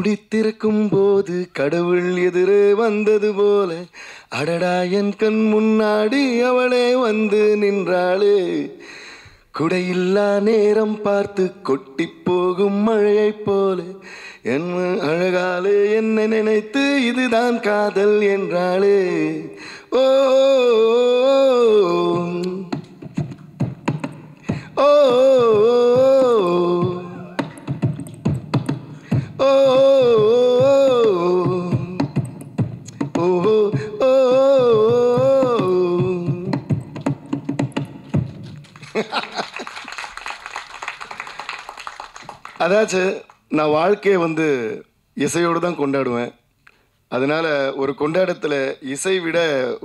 மூடி திறக்கும் போது கடவுள் எதிரே வந்தது போல அடடா என் கண் முன்னாடி அவளே வந்து நின்றாளே. குடையில்லா நேரம் பார்த்து கொட்டி போகும் மழையை போல என் அழகாலே என்னை நினைத்து இதுதான் காதல் என்றாளே. ஓ ஓ ஓ ஓ. அதாச்சு நான் வாழ்க்கையை வந்து இசையோடு தான் கொண்டாடுவேன். அதனால் ஒரு கொண்டாட்டத்தில் இசை விட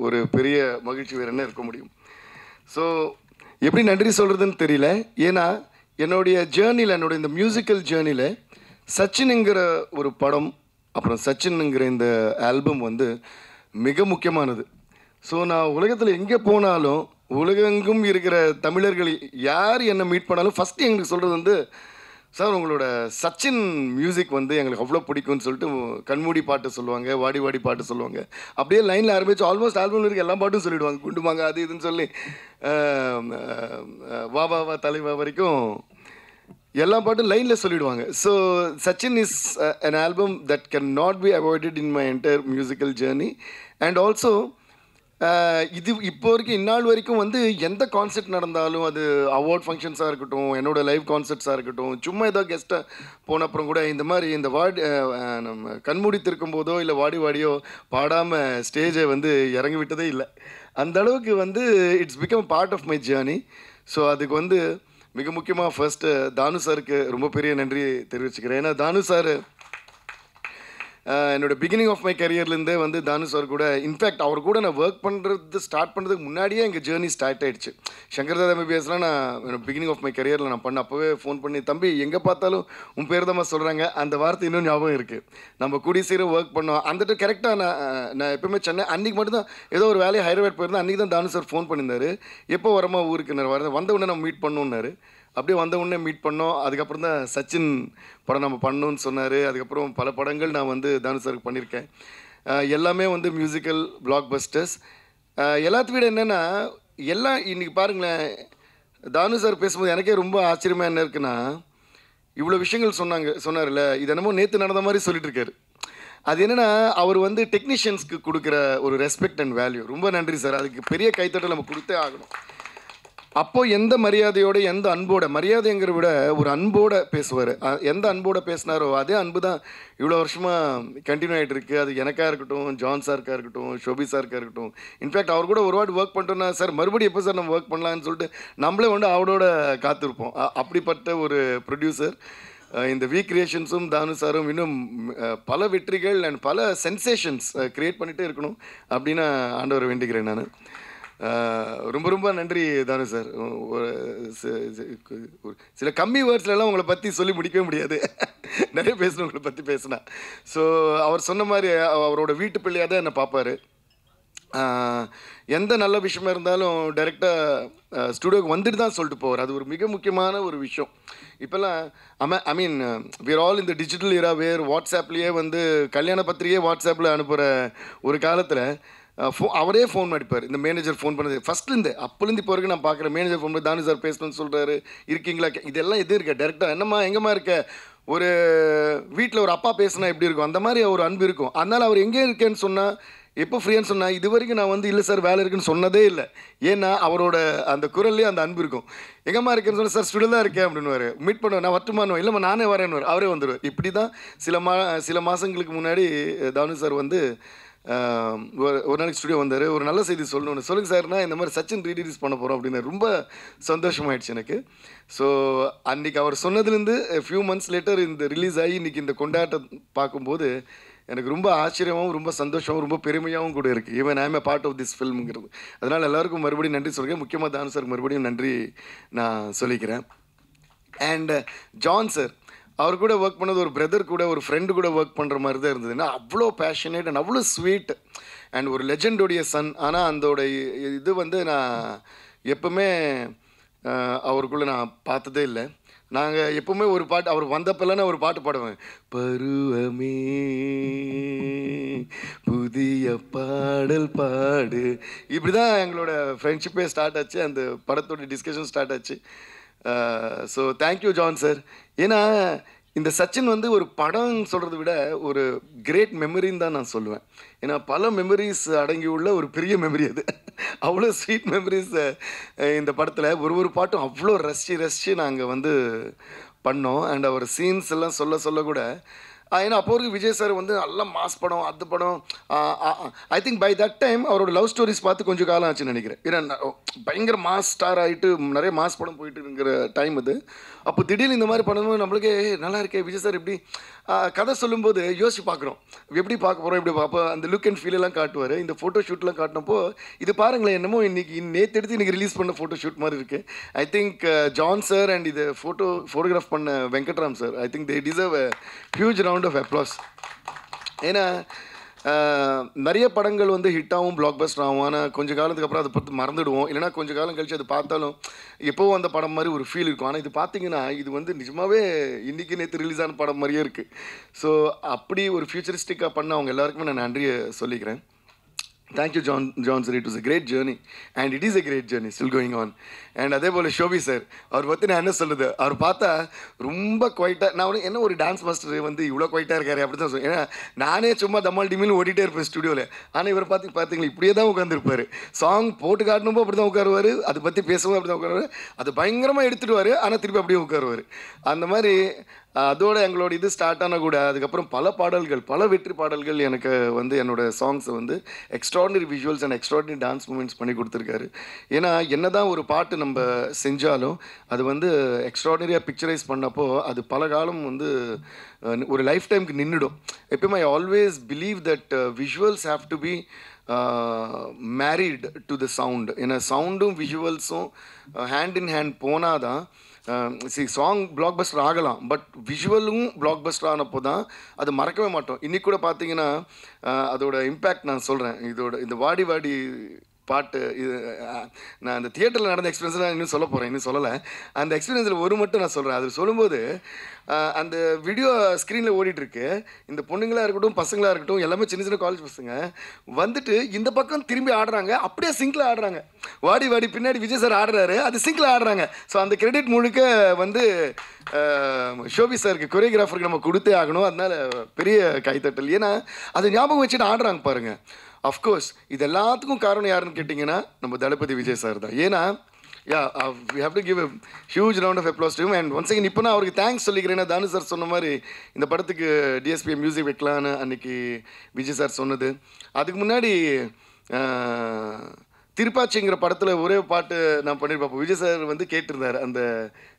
ஒரு பெரிய மகிழ்ச்சி வேறு என்ன இருக்க முடியும். ஸோ எப்படி நன்றி சொல்கிறதுன்னு தெரியல. ஏன்னா என்னுடைய ஜேர்னியில், என்னுடைய இந்த மியூசிக்கல் ஜேர்னியில் சச்சின்ங்கிற ஒரு படம், அப்புறம் சச்சின்ங்கிற இந்த ஆல்பம் வந்து மிக முக்கியமானது. ஸோ நான் உலகத்தில் எங்கே போனாலும் உலகெங்கும் இருக்கிற தமிழர்கள் யார் என்னை மீட் பண்ணாலும் ஃபஸ்ட்டு எங்களுக்கு சொல்கிறது வந்து, சார் உங்களோட சச்சின் மியூசிக் வந்து எங்களுக்கு அவ்வளோ பிடிக்கும்னு சொல்லிட்டு கண்மூடி பாட்டு சொல்லுவாங்க, வாடி வாடி பாட்டு சொல்லுவாங்க. அப்படியே லைனில் ஆரம்பிச்சு ஆல்மோஸ்ட் ஆல்பம் இருக்க எல்லா பாட்டும் சொல்லிவிடுவாங்க. குண்டுமாங்க அது இதுன்னு சொல்லி வா வா வா தலைவா வரைக்கும் எல்லா பாட்டும் லைனில் சொல்லிவிடுவாங்க. So Sachin is an album that cannot be avoided in my entire musical journey. And also இது இப்போ வரைக்கும் இந்நாள் வரைக்கும் வந்து எந்த கான்செர்ட் நடந்தாலும், அது அவார்ட் ஃபங்க்ஷன்ஸாக இருக்கட்டும், என்னோடய லைவ் கான்செர்ட்ஸாக இருக்கட்டும், சும்மா ஏதோ கெஸ்ட்டாக போன அப்புறம் கூட இந்த மாதிரி இந்த நம்ம கண்மூடி திறக்கும் போதோ இல்லை வாடி வாடியோ பாடாமல் ஸ்டேஜை வந்து இறங்கி விட்டதே இல்லை. அந்த அளவுக்கு வந்து it's become part of my journey. So அதுக்கு வந்து மிக முக்கியமாக ஃபர்ஸ்ட்டு தானு சாருக்கு ரொம்ப பெரிய நன்றி தெரிவிச்சுக்கிறேன். ஏன்னா தானு சார் என்னோட பிகினிங் ஆஃப் மை கரியர்லேருந்தே வந்து தானு சார் கூட, இன்ஃபேக்ட் அவர் கூட நான் ஒர்க் பண்ணுறது ஸ்டார்ட் பண்ணுறதுக்கு முன்னாடியே எங்கள் ஜேர்னி ஸ்டார்ட் ஆகிடுச்சு. சங்கர்தாதா எம்பிபிஎஸ்லாம் நான் பிகினிங் ஆஃப் மை கரியரில் நான் அப்போவே ஃபோன் பண்ணி, தம்பி எங்கே பார்த்தாலும் உன் பேர் தான் சொல்கிறாங்க, அந்த வார்த்தை இன்னும் ஞாபகம் இருக்குது. நம்ம கூடிய சீக்கிரம் ஒர்க் பண்ணோம். அந்த கரெக்டாக நான் எப்போவுமே சென்னை அன்றைக்கி மட்டும்தான் ஏதோ ஒரு வேலையை ஹைதராபாத் போயிருந்தேன். அன்றைக்கி தான் தானு சார் ஃபோன் பண்ணியிருந்தார், எப்போ வரமா ஊருக்கு வந்த உடனே நம்ம மீட் பண்ணோன்னாரு. அப்படியே வந்த உடனே மீட் பண்ணோம். அதுக்கப்புறம் தான் சச்சின் படம் நம்ம பண்ணணும்னு சொன்னார். அதுக்கப்புறம் பல படங்கள் நான் வந்து தானு சாருக்கு பண்ணியிருக்கேன். எல்லாமே வந்து மியூசிக்கல் பிளாக் பஸ்டர்ஸ். எல்லாத்த விட என்னென்னா, எல்லாம் இன்றைக்கி பாருங்களேன், தானு சார் பேசும்போது எனக்கே ரொம்ப ஆச்சரியமாக என்ன இருக்குன்னா, இவ்வளோ விஷயங்கள் சொன்னார்ல, இது என்னமோ நேற்று நடந்த மாதிரி சொல்லிட்டு இருக்காரு. அது என்னென்னா, அவர் வந்து டெக்னீஷியன்ஸ்க்கு கொடுக்குற ஒரு ரெஸ்பெக்ட் அண்ட் வேல்யூ. ரொம்ப நன்றி சார், அதுக்கு பெரிய கைத்தட்டல் நம்ம கொடுத்தே ஆகணும். அப்போது எந்த மரியாதையோடு, எந்த அன்போட, மரியாதைங்கிற விட ஒரு அன்போடு பேசுவார். எந்த அன்போடு பேசினாரோ அதே அன்பு தான் இவ்வளோ வருஷமாக கண்டினியூ ஆகிட்டு இருக்குது. அது எனக்காக இருக்கட்டும், ஜான் சாருக்காக இருக்கட்டும், ஷோபி சாருக்காக இருக்கட்டும். இன்ஃபேக்ட் அவர் கூட ஒரு வாட்டி ஒர்க் பண்ணிட்டோன்னா, சார் மறுபடியும் எப்போ சார் நம்ம ஒர்க் பண்ணலான்னு சொல்லிட்டு நம்மளே வந்து அவரோட காத்திருப்போம். அப்படிப்பட்ட ஒரு ப்ரொடியூசர். இந்த வி கிரியேஷன்ஸும் தானு சாரும் இன்னும் பல வெற்றிகள் அண்ட் பல சென்சேஷன்ஸ் க்ரியேட் பண்ணிகிட்டே இருக்கணும் அப்படின்னு ஆண்டவரை வேண்டிக்கிறேன் நான். ரொம்ப ரொம்ப நன்றி தானு சார். ஒரு சில கம்மி வேர்ட்ஸ்லாம் உங்களை பற்றி சொல்லி முடிக்கவே முடியாது, நிறைய பேசணும் உங்களை பற்றி பேசினா. ஸோ அவர் சொன்ன மாதிரி அவரோட வீட்டு பிள்ளையாக தான் என்னை பார்ப்பார். எந்த நல்ல விஷயமா இருந்தாலும் டைரெக்டாக ஸ்டுடியோக்கு வந்துட்டு தான் சொல்லிட்டு போவார். அது ஒரு மிக முக்கியமான ஒரு விஷயம். இப்போல்லாம் ஐ மீன் வி ஆர் ஆல் இந்த டிஜிட்டல் இரா வேர் வாட்ஸ்அப்லேயே வந்து கல்யாண பத்திரிகையே வாட்ஸ்அப்பில் அனுப்புகிற ஒரு காலத்தில் அவரே ஃபோன் அடிப்பார். இந்த மேனேஜர் ஃபோன் பண்ணது ஃபஸ்ட்லேருந்து அப்போலேருந்து இப்போ வரைக்கும் நான் பார்க்குறேன். மேனேஜர் ஃபோன் பண்ணி தானு சார் பேசணும்னு சொல்கிறாரு, இருக்கீங்களா, இதெல்லாம் எது இருக்க டேரெக்டாக என்னம்மா எங்கேம்மா இருக்க, ஒரு வீட்டில் ஒரு அப்பா பேசுனா எப்படி இருக்கும் அந்த மாதிரி ஒரு அன்பு இருக்கும். அதனால் அவர் எங்கே இருக்கேன்னு சொன்னால், எப்போ ஃப்ரீயான்னு சொன்னால், இது வரைக்கும் நான் வந்து இல்லை சார் வேலை இருக்குன்னு சொன்னதே இல்லை. ஏன்னா அவரோட அந்த குரல்லே அந்த அன்பு இருக்கும். எங்கம்மா இருக்கேன்னு சொன்னால், சார் ஸ்டுடியோ தான் இருக்கேன் அப்படின்னுவார். மீட் பண்ணுவேன், நான் வரட்டுமான்னு, இல்லைம்மா நானே வரேன்னு அவரே வந்துடுவார். இப்படி தான் சில மாதங்களுக்கு முன்னாடி தானு சார் வந்து ஒரு நாளைக்கு ஸ்டுடியோ வந்தார். ஒரு நல்ல செய்தி சொல்லணும்னு, சொல்லுங்கள் சார்னா இந்த மாதிரி சச்சின் ரீரிலீஸ் பண்ண போகிறோம் அப்படின்னு. ரொம்ப சந்தோஷமாயிடுச்சு எனக்கு. ஸோ அன்றைக்கி அவர் சொன்னதுலேருந்து ஃபியூ மந்த்ஸ் லேட்டர் இந்த ரிலீஸ் ஆகி இன்றைக்கி இந்த கொண்டாட்டம் பார்க்கும்போது எனக்கு ரொம்ப ஆச்சரியமாகவும் ரொம்ப சந்தோஷமாகவும் ரொம்ப பெருமையாகவும் கூட இருக்குது. Even I am a part of this ஃபில்ம்ங்கிறது. அதனால் எல்லாருக்கும் மறுபடியும் நன்றி சொல்கிறேன். முக்கியமாக தானு சார் மறுபடியும் நன்றி நான் சொல்லிக்கிறேன். அண்ட் ஜான் சார், அவர் கூட ஒர்க் பண்ணது ஒரு பிரதர் கூட, ஒரு ஃப்ரெண்டு கூட ஒர்க் பண்ணுற மாதிரி தான் இருந்ததுன்னா, அவ்வளோ பேஷனேட் அண்ட் அவ்வளோ ஸ்வீட் அண்ட் ஒரு லெஜெண்டோடைய சன். ஆனால் அதோட இது வந்து நான் எப்பவுமே அவருக்குள்ளே நான் பார்த்ததே இல்லை. நாங்கள் எப்பவுமே ஒரு பாட்டு அவர் வந்தப்பெல்லாம் நான் ஒரு பாட்டு பாடுவேன். பருவமே புதிய பாடல் பாடு. இப்படி தான் எங்களோட ஃப்ரெண்ட்ஷிப்பே ஸ்டார்ட் ஆச்சு, அந்த படத்தோட டிஸ்கஷன் ஸ்டார்ட் ஆச்சு. So thank you John sir. ஏன்னா இந்த சச்சின் வந்து ஒரு படம் சொல்கிறத விட ஒரு கிரேட் மெமரின்னு தான் நான் சொல்லுவேன். ஏன்னா பல மெமரிஸ் அடங்கியுள்ள ஒரு பெரிய மெமரி அது. அவ்வளோ ஸ்வீட் மெமரிஸ் இந்த படத்தில். ஒரு பாட்டும் அவ்வளோ ரசித்து நாங்கள் வந்து பண்ணோம். அண்ட் அவர் சீன்ஸ் எல்லாம் சொல்ல கூட ஏன்னா அப்போ வரைக்கும் விஜய் சார் வந்து நல்ல மாஸ் படம், அது படம். I think by that time அவரோட லவ் ஸ்டோரிஸ் பார்த்து கொஞ்சம் காலம் ஆச்சுன்னு நினைக்கிறேன். ஏன்னா பயங்கர மாஸ் ஸ்டார் ஆகிட்டு நிறைய மாஸ் படம் போயிட்டு இருக்கிற டைம் அது. அப்போ திடீர்னு இந்த மாதிரி பண்ணும்போது நம்மளுக்கே நல்லா இருக்கே விஜய் சார் எப்படி கதை சொல்லும்போது யோசிச்சு பார்க்குறோம், எப்படி பார்க்க போகிறோம், எப்படி அப்போ அந்த லுக் அண்ட் ஃபீல் எல்லாம் காட்டுவார். இந்த ஃபோட்டோ ஷூட்லாம் காட்டினப்போ இது பாருங்களேன், என்னமோ இன்னைக்கு நேற்று எடுத்து இன்றைக்கி ரிலீஸ் பண்ண ஃபோட்டோ ஷூட் மாதிரி இருக்குது. I think John sir and இது ஃபோட்டோகிராஃப் பண்ண Venkatram sir, I think they deserve a huge round of applause. ஏன்னா நிறைய படங்கள் வந்து ஹிட்டாகவும் பிளாக் பஸ்டர் ஆகும். ஆனால் கொஞ்சம் காலத்துக்கு அப்புறம் அதை பற்றி மறந்துடுவோம். இல்லைனா கொஞ்சம் காலம் கழித்து அது பார்த்தாலும் எப்போவும் அந்த படம் மாதிரி ஒரு ஃபீல் இருக்கும். ஆனால் இது பார்த்தீங்கன்னா இது வந்து நிஜமாகவே இன்றைக்கி நேற்று ரிலீஸ் ஆன படம் மாதிரியே இருக்குது. ஸோ அப்படி ஒரு ஃபியூச்சரிஸ்டிக்காக பண்ண அவங்க எல்லாருக்குமே நான் நன்றியை சொல்லிக்கிறேன். Thank you, John sir. It was a great journey, and it is a great journey still going on. And அதே போல் ஷோபி சார், அவர் பற்றி நான் என்ன சொல்லுது, அவர் பார்த்தா ரொம்ப குவைட்டாக, நான் வந்து என்ன ஒரு டான்ஸ் மாஸ்டர் வந்து இவ்வளோ குவைட்டாக இருக்காரு அப்படி தான் சொல்லுவேன். ஏன்னா நானே சும்மா தம்மால் டிமின்னு ஓடிட்டே இருப்பேன் ஸ்டுடியோவில். ஆனால் இவர் பார்த்தீங்களா இப்படியே தான் உட்காந்துருப்பார். சாங் போட்டு காட்டணும்போ அப்படி தான் உட்காருவார், அதை பற்றி பேசவும் அப்படி தான் உட்காருவார், அது பயங்கரமாக எடுத்துடுவார், ஆனால் திருப்பி அப்படியே உட்காருவார். அந்த மாதிரி அதோட எங்களோட இது ஸ்டார்ட் ஆனால் கூட அதுக்கப்புறம் பல வெற்றி பாடல்கள் எனக்கு வந்து என்னோடய சாங்ஸை வந்து extraordinary visuals and extraordinary dance moments பண்ணி கொடுத்துருக்காரு. ஏன்னா என்ன தான் ஒரு பாட்டு நம்ம செஞ்சாலும் அது வந்து எக்ஸ்ட்ராடினரியாக பிக்சரைஸ் பண்ணப்போ அது பல காலம் வந்து ஒரு லைஃப் டைமுக்கு நின்றுடும். எப்பயுமே I always believe that visuals have to be married to the sound. ஏன்னா சவுண்டும் விஷுவல்ஸும் ஹேண்ட் இன் ஹேண்ட் போனால் தான் சாங் பிளாக் பஸ்டர் ஆகலாம். பட் விஷுவலும் பிளாக் பஸ்டர் ஆனப்போ தான் அது மறக்கவே மாட்டோம். இன்றைக்கி கூட பார்த்தீங்கன்னா அதோட இம்பேக்ட் நான் சொல்கிறேன். இந்த வாடி வாடி பாட்டு இது நான் அந்த தியேட்டரில் நடந்த எக்ஸ்பீரியன்ஸ் நான் இன்னும் சொல்ல போகிறேன், இன்னும் சொல்லலை. அந்த எக்ஸ்பீரியன்ஸில் ஒரு மட்டும் நான் சொல்கிறேன். அது சொல்லும்போது அந்த வீடியோ ஸ்க்ரீனில் ஓடிட்டுருக்கு. இந்த பொண்ணுங்களாக இருக்கட்டும் பசங்களாக இருக்கட்டும் எல்லாமே சின்ன சின்ன காலேஜ் பசங்க வந்துட்டு இந்த பக்கம் திரும்பி ஆடுறாங்க, அப்படியே சிங்கில் ஆடுறாங்க. வாடி வாடி பின்னாடி விஜய் சார் ஆடுறாரு, அது சிங்கில் ஆடுறாங்க. ஸோ அந்த கிரெடிட் முழுக்க வந்து ஷோபி சாருக்கு கொரியோகிராஃபருக்கு நம்ம கொடுத்தே ஆகணும். அதனால் பெரிய கைத்தட்டல். ஏன்னா அது ஞாபகம் வச்சுட்டு ஆடுறாங்க பாருங்கள். அஃப்கோர்ஸ் இது எல்லாத்துக்கும் காரணம் யாருன்னு கேட்டிங்கன்னா நம்ம தளபதி விஜய் சார் தான். ஏன்னா we have to give a huge round of applause to him. And once again இப்போ நான் அவருக்கு தேங்க்ஸ் சொல்லிக்கிறேன்னா, தானு சார் சொன்ன மாதிரி இந்த படத்துக்கு டிஎஸ்பி மியூசிக் வைக்கலான்னு அன்றைக்கி விஜய் சார் சொன்னது. அதுக்கு முன்னாடி திருப்பாச்சிங்கிற படத்தில் ஒரே பாட்டு நான் பண்ணியிருப்பேன். அப்போ விஜய் சார் வந்து கேட்டிருந்தார், அந்த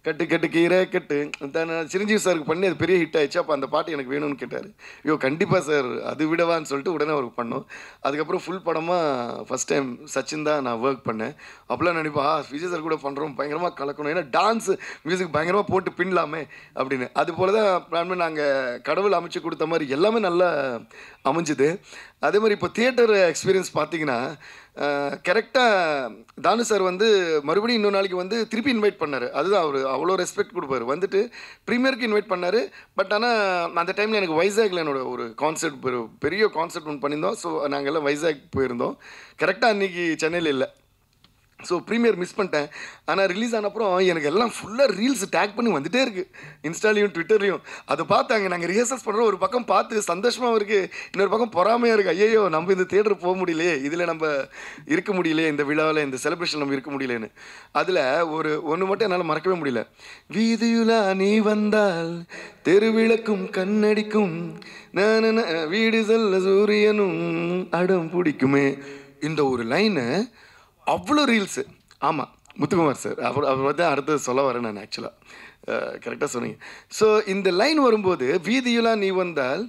கட்டு கட்டு கீரை கட்டு தான் சிரஞ்சீவி சாருக்கு பண்ணி அது பெரிய ஹிட் ஆயிடுச்சு. அப்போ அந்த பாட்டு எனக்கு வேணும்னு கேட்டார். ஐயோ கண்டிப்பாக சார் அது விடவான்னு சொல்லிட்டு உடனே அவருக்கு பண்ணோம். அதுக்கப்புறம் ஃபுல் படமாக ஃபஸ்ட் டைம் சச்சின் தான் நான் ஒர்க் பண்ணேன். அப்போலாம் நினைப்பா விஜய் சார் கூட பண்ணுறோம், பயங்கரமாக கலக்கணும், ஏன்னா டான்ஸ் மியூசிக் பயங்கரமாக போட்டு பின்னலாமே அப்படின்னு. அது போல் தான் பிளான் பண்ணி நாங்கள் கடவுள் அமைச்சு கொடுத்த மாதிரி எல்லாமே நல்லா அமைஞ்சுது. அதே மாதிரி இப்போ தியேட்டர் எக்ஸ்பீரியன்ஸ் பார்த்தீங்கன்னா கரெக்டாக தானு சார் வந்து மறுபடியும் இன்னொரு நாளைக்கு வந்து திருப்பி இன்வைட் பண்ணார். அதுதான் அவர் அவ்வளோ ரெஸ்பெக்ட் கொடுப்பார். வந்துட்டு ப்ரீமியருக்கு இன்வைட் பண்ணார். பட் ஆனால் அந்த டைமில் எனக்கு வைசாகில் என்னோட ஒரு கான்செர்ட் பெரிய கான்செர்ட் ஒன்று பண்ணியிருந்தோம். ஸோ நாங்கள் எல்லாம் வைசாக் போயிருந்தோம். கரெக்டாக அன்றைக்கி சென்னையில் இல்லை. ஸோ ப்ரீமியர் மிஸ் பண்ணிட்டேன். ஆனால் ரிலீஸ் ஆனப்புறம் எனக்கு எல்லாம் ஃபுல்லாக ரீல்ஸ் டேக் பண்ணி வந்துகிட்டே இருக்குது, இன்ஸ்டாலையும் ட்விட்டர்லையும். அதை பார்த்தாங்க. நாங்கள் ரிஹர்சல்ஸ் பண்ணுறோம், ஒரு பக்கம் பார்த்து சந்தோஷமாக இருக்குது, இன்னொரு பக்கம் பொறாமையாக இருக்குது. ஐயோ நம்ம இந்த தியேட்டர் போக முடியலையே, இதில் நம்ம இருக்க முடியலையே, இந்த விழாவில் இந்த செலிப்ரேஷன் நம்ம இருக்க முடியலேன்னு. அதில் ஒன்று மட்டும் என்னால் மறக்கவே முடியல. வீதியுலா நீ வந்தால் தெருவிளக்கும் கண்ணடிக்கும், வீடு செல்ல சூரியனும் அடம் பிடிக்குமே, இந்த ஒரு லைனு அவ்வளோ ரீல்ஸு. ஆமாம், முத்துக்குமார் சார் அவர் வந்து அடுத்தது சொல்ல வரேன் நான். ஆக்சுவலாக கரெக்டாக சொன்னீங்க. ஸோ இந்த லைன் வரும்போது வீதியெல்லாம் நீ வந்தால்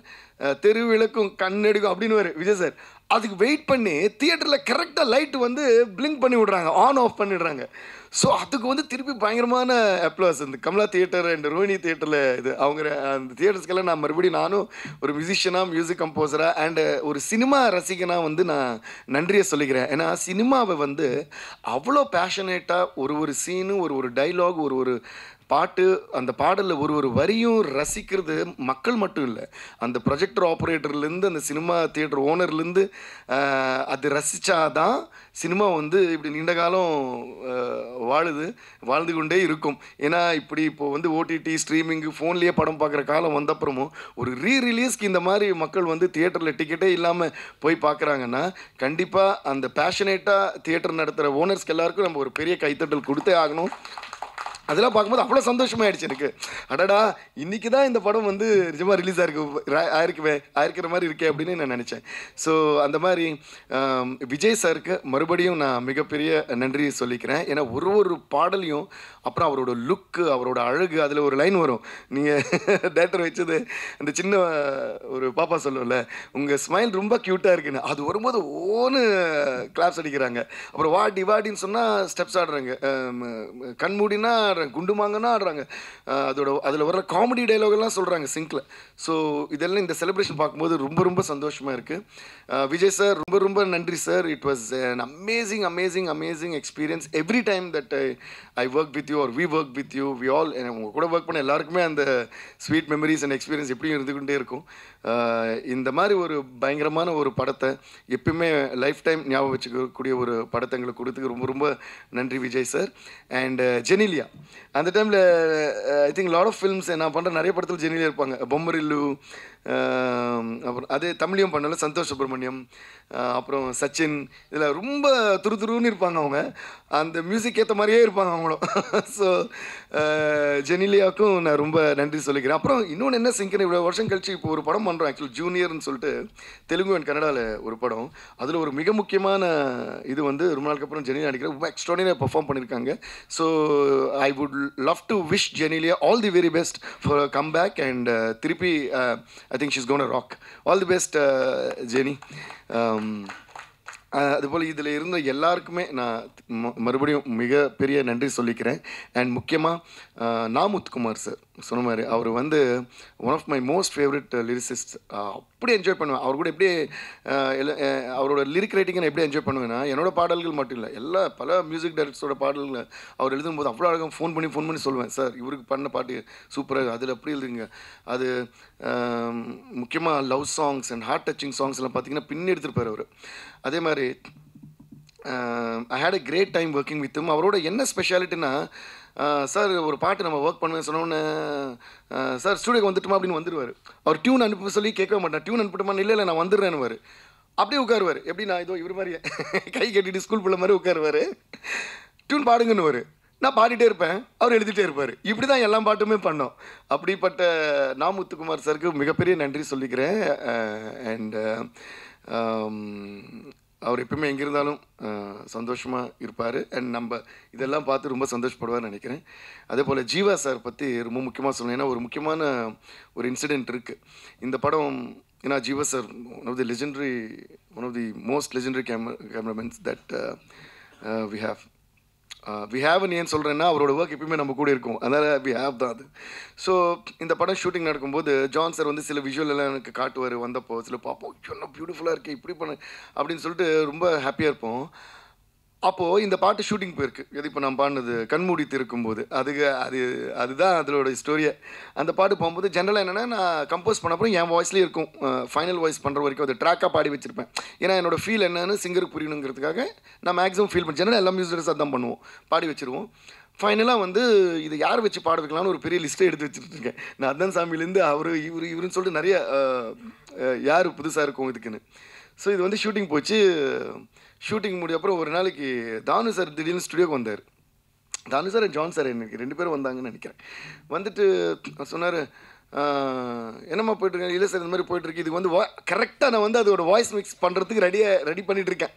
தெருவிளக்கும் கண்ணெடுக்கும் அப்படின்னு வரும் விஜய் சார். அதுக்கு வெயிட் பண்ணி தியேட்டரில் கரெக்டாக லைட்டு வந்து பிளிங்க் பண்ணி விட்றாங்க, ஆன் ஆஃப் பண்ணிடுறாங்க. ஸோ அதுக்கு வந்து திருப்பி பயங்கரமான அப்ளாஸ். இந்த கமலா தியேட்டர் அண்ட் ரோஹினி தியேட்டரில் இது அவங்க அந்த தியேட்டர்ஸ்க்கெல்லாம் நான் மறுபடியும் நானும் ஒரு மியூசிஷியனாக, மியூசிக் கம்போசராக அண்டு ஒரு சினிமா ரசிகனாக வந்து நான் நன்றியை சொல்லிக்கிறேன். ஏன்னா சினிமாவை வந்து அவ்வளோ பேஷனேட்டாக ஒரு சீனு, ஒரு டைலாக், ஒரு பாட்டு அந்த பாடலில் ஒரு ஒரு வரியும் ரசிக்கிறது மக்கள் மட்டும் இல்லை, அந்த ப்ரொஜெக்டர் ஆப்ரேட்டர்லேருந்து அந்த சினிமா தியேட்டர் ஓனர்லேருந்து அது ரசித்தாதான் சினிமா வந்து இப்படி நீண்ட காலம் வாழ்ந்து கொண்டே இருக்கும். ஏன்னா இப்படி இப்போது வந்து ஓடிடி ஸ்ட்ரீமிங்கு ஃபோன்லேயே படம் பார்க்குற காலம் வந்தப்புறமும் ஒரு ரீரிலீஸ்க்கு இந்த மாதிரி மக்கள் வந்து தியேட்டரில் டிக்கெட்டே இல்லாமல் போய் பார்க்குறாங்கன்னா கண்டிப்பாக அந்த பேஷனேட்டாக தியேட்டர் நடத்துகிற ஓனர்ஸ்க்கு எல்லாருக்கும் நம்ம ஒரு பெரிய கைத்தட்டல் கொடுத்தே ஆகணும். அதெல்லாம் பார்க்கும்போது அவ்வளோ சந்தோஷமாயிடுச்சு எனக்கு. அடடா இன்றைக்கி தான் இந்த படம் வந்து நிஜமாக ரிலீஸ் ஆயிருக்கிற மாதிரி இருக்கே அப்படின்னு நான் நினச்சேன். ஸோ அந்த மாதிரி விஜய் சாருக்கு மறுபடியும் நான் மிகப்பெரிய நன்றி சொல்லிக்கிறேன். ஏன்னா ஒரு பாடலையும் அப்புறம் அவரோட லுக்கு, அவரோட அழகு, அதில் ஒரு லைன் வரும், நீங்கள் டேரக்டர் வச்சது அந்த சின்ன ஒரு பாப்பா சொல்லுவோம்ல, உங்கள் ஸ்மைல் ரொம்ப க்யூட்டாக இருக்குன்னு, அது வரும்போது ஓன்னு கிளாப்ஸ் அடிக்கிறாங்க. அப்புறம் வாடின்னு சொன்னால் ஸ்டெப்ஸ் ஆடுறாங்க, கண்மூடினா குண்டுமாங்கன்னா ஆடுறாங்க, அதில் வர்ற காமெடி டைலாகெல்லாம் சொல்கிறாங்க சிங்கில். ஸோ இதெல்லாம் இந்த செலிப்ரேஷன் பார்க்கும்போது ரொம்ப ரொம்ப சந்தோஷமாக இருக்குது. விஜய் சார் ரொம்ப நன்றி sir. It was an amazing experience every time that I work with you or we work with you. We all உங்கள் கூட ஒர்க் பண்ண எல்லாருக்குமே அந்த ஸ்வீட் மெமரிஸ் அண்ட் எக்ஸ்பீரியன்ஸ் எப்படியும் இருந்துக்கிட்டே இருக்கும். இந்த மாதிரி ஒரு பயங்கரமான ஒரு படத்தை எப்பயுமே லைஃப் டைம் ஞாபகம் வச்சுக்கக்கூடிய ஒரு படத்தை எங்களுக்கு கொடுத்துக்கு ரொம்ப நன்றி விஜய் சார். அண்ட் ஜெனிலியா அந்த டைமில் I think lot of films நான் பண்ணுற நிறைய படத்தில் ஜெனிலியா இருப்பாங்க. பொம்மரில்லு, அப்புறம் அதே தமிழையும் பண்ணல சந்தோஷ் சுப்ரமணியம், அப்புறம் சச்சின், இதில் ரொம்ப துருன்னு இருப்பாங்க அவங்க, அந்த மியூசிக் ஏற்ற மாதிரியே இருப்பாங்க அவங்களும். ஸோ ஜெனிலியாவுக்கும் நான் ரொம்ப நன்றி சொல்லிக்கிறேன். அப்புறம் இன்னொன்று என்ன சிங்கன், இவ்வளோ வருஷம் கழிச்சு இப்போ ஒரு படம் பண்ணுறோம் ஆக்சுவலி ஜூனியர்னு சொல்லிட்டு தெலுங்கு அண்ட் கன்னடாவில் ஒரு படம். அதில் ஒரு மிக முக்கியமான இது வந்து ரொம்ப நாளுக்கு அப்புறம் ஜெனிலியா நடிக்கிற ரொம்ப எக்ஸ்ட்ராடினரியாக பெர்ஃபார்ம் பண்ணியிருக்காங்க. So I would love to wish Genelia all the very best for come back and திருப்பி I think she's going to rock. All the best, Jenny. அதுபோல் இதில் இருந்த எல்லாருக்குமே நான் மறுபடியும் மிகப்பெரிய நன்றி சொல்லிக்கிறேன். அண்ட் முக்கியமாக நாமுத்குமார் சார் சொன்ன மாதிரி அவர் வந்து one of my most favourite lyricist. அப்படி என்ஜாய் பண்ணுவேன் அவர் கூட. எப்படி அவரோட லிரிக் ரைட்டிங்கை நான் எப்படி என்ஜாய் பண்ணுவேன்னா, என்னோடய பாடல்கள் மட்டும் இல்லை, பல மியூசிக் டைரக்டர்ஸோட பாடல்கள் அவர் எழுதும்போது அவ்வளோ அழகாக ஃபோன் பண்ணி சொல்லுவேன், சார் இவருக்கு பண்ண பாட்டு சூப்பராக, அதில் அப்படி எழுதுங்க. அது முக்கியமாக love songs and heart touching songs எல்லாம் பார்த்தீங்கன்னா பின்னி எடுத்துருப்பார் அவர். அதே மாதிரி I had a great time working with him. அவரோட என்ன ஸ்பெஷாலிட்டினா, சார் ஒரு பாட்டு நம்ம ஒர்க் பண்ணுவேன் சொன்னோன்னே, சார் ஸ்டூடியோக்கு வந்துட்டுமா அப்படின்னு வந்துடுவார். அவர் டியூன் அனுப்ப சொல்லி கேட்க மாட்டேன், டியூன் அனுப்பிட்டுமான்னு, இல்லை நான் வந்துடுறேன்னு அப்படியே உட்காருவார். எப்படி நான் இதோ இவர் மாதிரியே கை கட்டிட்டு ஸ்கூல் பிள்ளை மாதிரி உட்காருவார். டியூன் பாடுங்கன்னு நான் பாடிட்டே இருப்பேன், அவர் எழுதிட்டே இருப்பார். இப்படி தான் எல்லா பாட்டுமே பண்ணோம். அப்படிப்பட்ட நாமுத்துக்குமார் சாருக்கு மிகப்பெரிய நன்றி சொல்லிக்கிறேன். அண்ட் அவர் எப்பவுமே எங்கே இருந்தாலும் சந்தோஷமாக இருப்பார். அண்ட் நம்ம இதெல்லாம் பார்த்து ரொம்ப சந்தோஷப்படுவார்னு நினைக்கிறேன். அதே போல் ஜீவா சார் பற்றி ரொம்ப முக்கியமாக சொல்லணும். ஏன்னா ஒரு முக்கியமான ஒரு இன்சிடெண்ட் இருக்குது இந்த படம். ஏன்னா Jeeva sir one of the most legendary cameramen that we ஹேவ்னு ஏன் சொல்கிறேன்னா, அவரோட ஒர்க் எப்பயுமே நம்ம கூட இருக்கும், அதனால் வி ஹேவ் தான் அது. ஸோ இந்த படம் ஷூட்டிங் நடக்கும்போது ஜான் சார் வந்து சில விஷுவல் எல்லாம் எனக்கு காட்டுவார். வந்தப்போ சில பார்ப்போம், இன்னும் பியூட்டிஃபுல்லாக இருக்குது, இப்படி பண்ண அப்படின்னு சொல்லிட்டு ரொம்ப ஹாப்பியாக இருப்போம். அப்போது இந்த பாட்டு ஷூட்டிங் போயிருக்கு. எது இப்போ நான் பாடினது கண்மூடி திறக்கும்போது, அதுதான் அதோட ஸ்டோரியை. அந்த பாட்டு போகும்போது ஜென்ரலாக என்னென்னா, நான் கம்போஸ் பண்ண அப்புறம் என் வாய்ஸ்லேயே இருக்கும், ஃபைனல் வாய்ஸ் பண்ணுற வரைக்கும் அது ட்ராக்காக பாடி வச்சுருப்பேன். ஏன்னா என்னோடய ஃபீல் என்னன்னு சிங்கருக்கு புரியணுங்கிறதுக்காக நான் மேக்ஸிமம் ஃபீல் பண்ணி ஜென்ரலாக எல்லா மியூசிக்கர்ஸ் அதான் பண்ணுவோம், பாடி வச்சுருவோம். ஃபைனலாக வந்து இதை யார் வச்சு பாட வைக்கலாம்னு ஒரு பெரிய லிஸ்ட்டை எடுத்து வச்சுருக்கேன். நான் அதான் சாமியிலேருந்து இவருன்னு சொல்லிட்டு நிறைய யார் புதுசாக இருக்கும் இதுக்குன்னு. ஸோ இது வந்து ஷூட்டிங் போச்சு. ஷூட்டிங் முடிய அப்புறம் ஒரு நாளைக்கு தானு சார் திடீர்னு ஸ்டுடியோக்கு வந்தார். தானு சார் ஜான் சார் எனக்கு 2 பேரும் வந்தாங்கன்னு நினைக்கிறேன். வந்துட்டு சொன்னார், என்னம்மா போய்ட்டுருக்கேன். இல்லை சார் இந்த மாதிரி போய்ட்டுருக்கு. இதுக்கு வந்து கரெக்டாக நான் வந்து அதோட வாய்ஸ் மிக்ஸ் பண்ணுறதுக்கு ரெடி பண்ணிகிட்ருக்கேன்.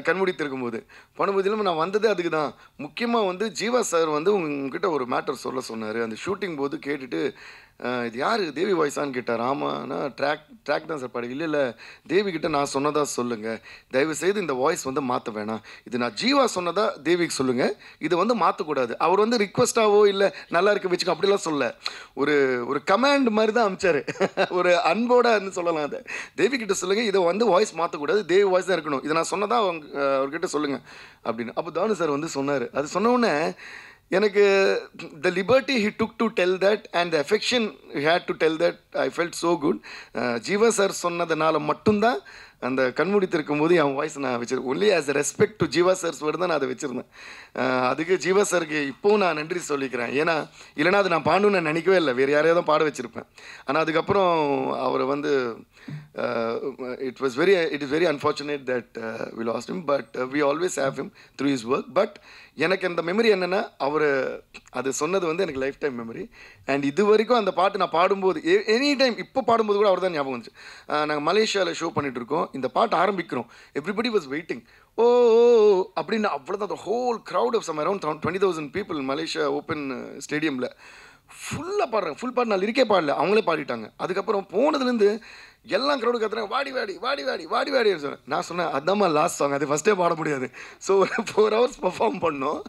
கண்மூடி திறக்கும்போது பண்ணும்போது இல்லாமல் நான் வந்ததே அதுக்கு தான். முக்கியமாக வந்து ஜீவா சார் வந்து உங்ககிட்ட ஒரு மேட்டர் சொன்னார். அந்த ஷூட்டிங் போது கேட்டுட்டு, இது யார் தேவி வாய்ஸான்னு கேட்டார். ஆமாண்ணா ட்ராக் தான் சார் பாடு. இல்லை தேவிக்கிட்ட நான் சொன்னதா சொல்லுங்கள், தயவுசெய்து இந்த வாய்ஸ் வந்து மாற்ற வேணாம், இது நான் ஜீவா சொன்னதா தேவிக்கு சொல்லுங்கள், இது வந்து மாற்றக்கூடாது. அவர் வந்து ரிக்வஸ்ட்டாவோ இல்லை நல்லா இருக்க வச்சுக்கோ அப்படிலாம் சொல்ல, ஒரு கமாண்ட் மாதிரி தான் அனுப்பிச்சார். ஒரு அன்போட சொல்லலாம். அதை தேவிக்கிட்ட சொல்லுங்கள், இதை வந்து வாய்ஸ் மாற்றக்கூடாது, தேவி வாய்ஸ் தான் இருக்கணும், இதை நான் சொன்னதா அவர்கிட்ட சொல்லுங்கள் அப்படின்னு. அப்போ தானு சார் வந்து சொன்னார். அது சொன்னோடனே எனக்கு the liberty he took to tell that and the affection he had to tell that, I felt so good. Jeeva sir சொன்னதுனால மட்டும்தான் அந்த கண்மூடித்திருக்கும் போது என் வாய்ஸ் நான் வச்சிருக்கேன். Only as a respect to Jeeva sir's word தான் நான் அதை வச்சுருந்தேன். அதுக்கு ஜீவா சாருக்கு இப்போவும் நான் நன்றி சொல்லிக்கிறேன். ஏன்னா இல்லைனா அது நான் பாடணும்னு நான் நினைக்கவே இல்லை, வேறு யாரையாவது தான் பாட வச்சுருப்பேன். ஆனால் அதுக்கப்புறம் அவரை வந்து it is very unfortunate that we lost him, but we always have him through his work. But எனக்கு அந்த மெமரி என்னென்னா, அவர் அது சொன்னது வந்து எனக்கு லைஃப் டைம் மெமரி. அண்ட் இது வரைக்கும் அந்த பாட்டு நான் பாடும்போது எனி டைம் இப்போ பாடும்போது கூட அவர் தான் ஞாபகம் வந்துச்சு. நாங்கள் மலேசியாவில் ஷோ பண்ணிகிட்டு இருக்கோம், இந்த பாட்டு ஆரம்பிக்கிறோம், எவ்ரிபடி வாஸ் வெயிட்டிங், ஓ அப்படின்னு அவ்வளோதான். அந்த whole crowd of some around 20,000 people Malaysia open ஸ்டேடியமில் ஃபுல்லாக பாடுறாங்க. ஃபுல் பாட்டு நான் லிரிக்கே பாடல, அவங்களே பாடிட்டாங்க. அதுக்கப்புறம் போனதுலேருந்து எல்லாம் க்ரௌடு கத்துறாங்க, வாடி வாடி வாடி வாடி வாடி வாடின்னு சொன்னேன். நான் சொன்னேன் அதாம்மா லாஸ்ட் சாங், அது ஃபஸ்ட்டே பாட முடியாது. ஸோ ஒரு 4 hours பர்ஃபார்ம் பண்ணோம்,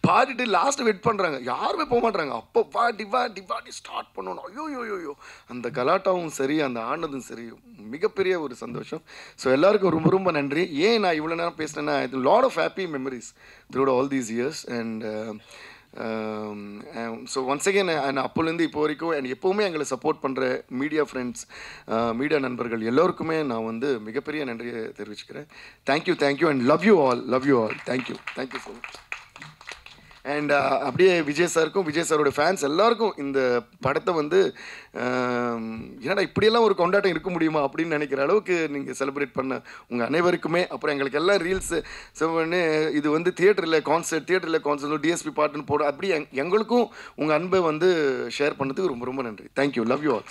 பாடிட்டு லாஸ்ட்டு வெயிட் பண்ணுறாங்க, யாருமே போக மாட்டாங்க. அப்போ வாடி வாடி வாடி ஸ்டார்ட் பண்ணணும். ஐயோ அந்த கலாட்டாவும் சரி, அந்த ஆனதும் சரி, மிகப்பெரிய ஒரு சந்தோஷம். ஸோ எல்லாருக்கும் ரொம்ப ரொம்ப நன்றி. ஏன் நான் இவ்வளோ நேரம் பேசினேன்னா, இது lot of happy memories through all these years. And so once again அப்போலேருந்து இப்போ வரைக்கும் அண்ட் எப்போவுமே எங்களை சப்போர்ட் பண்ணுற மீடியா ஃப்ரெண்ட்ஸ், மீடியா நண்பர்கள் எல்லோருக்குமே நான் வந்து மிகப்பெரிய நன்றியை தெரிவிச்சுக்கிறேன். Thank you and love you all thank you so much. And அப்படியே விஜய் சாருக்கும், விஜய் சாரோட ஃபேன்ஸ் எல்லாருக்கும் இந்த படத்தை வந்து என்னடா இப்படியெல்லாம் ஒரு கொண்டாட்டம் இருக்க முடியுமா அப்படின்னு நினைக்கிற அளவுக்கு நீங்கள் செலிப்ரேட் பண்ண உங்கள் அனைவருக்குமே, அப்புறம் எங்களுக்கு எல்லாம் ரீல்ஸு பண்ணி இது வந்து தியேட்டரில் கான்சர்ட் டிஎஸ்பி பாட்டுன்னு போட அப்படி எங்களுக்கும் உங்கள் அன்பை வந்து ஷேர் பண்ணதுக்கு ரொம்ப ரொம்ப நன்றி. Thank you, love you all.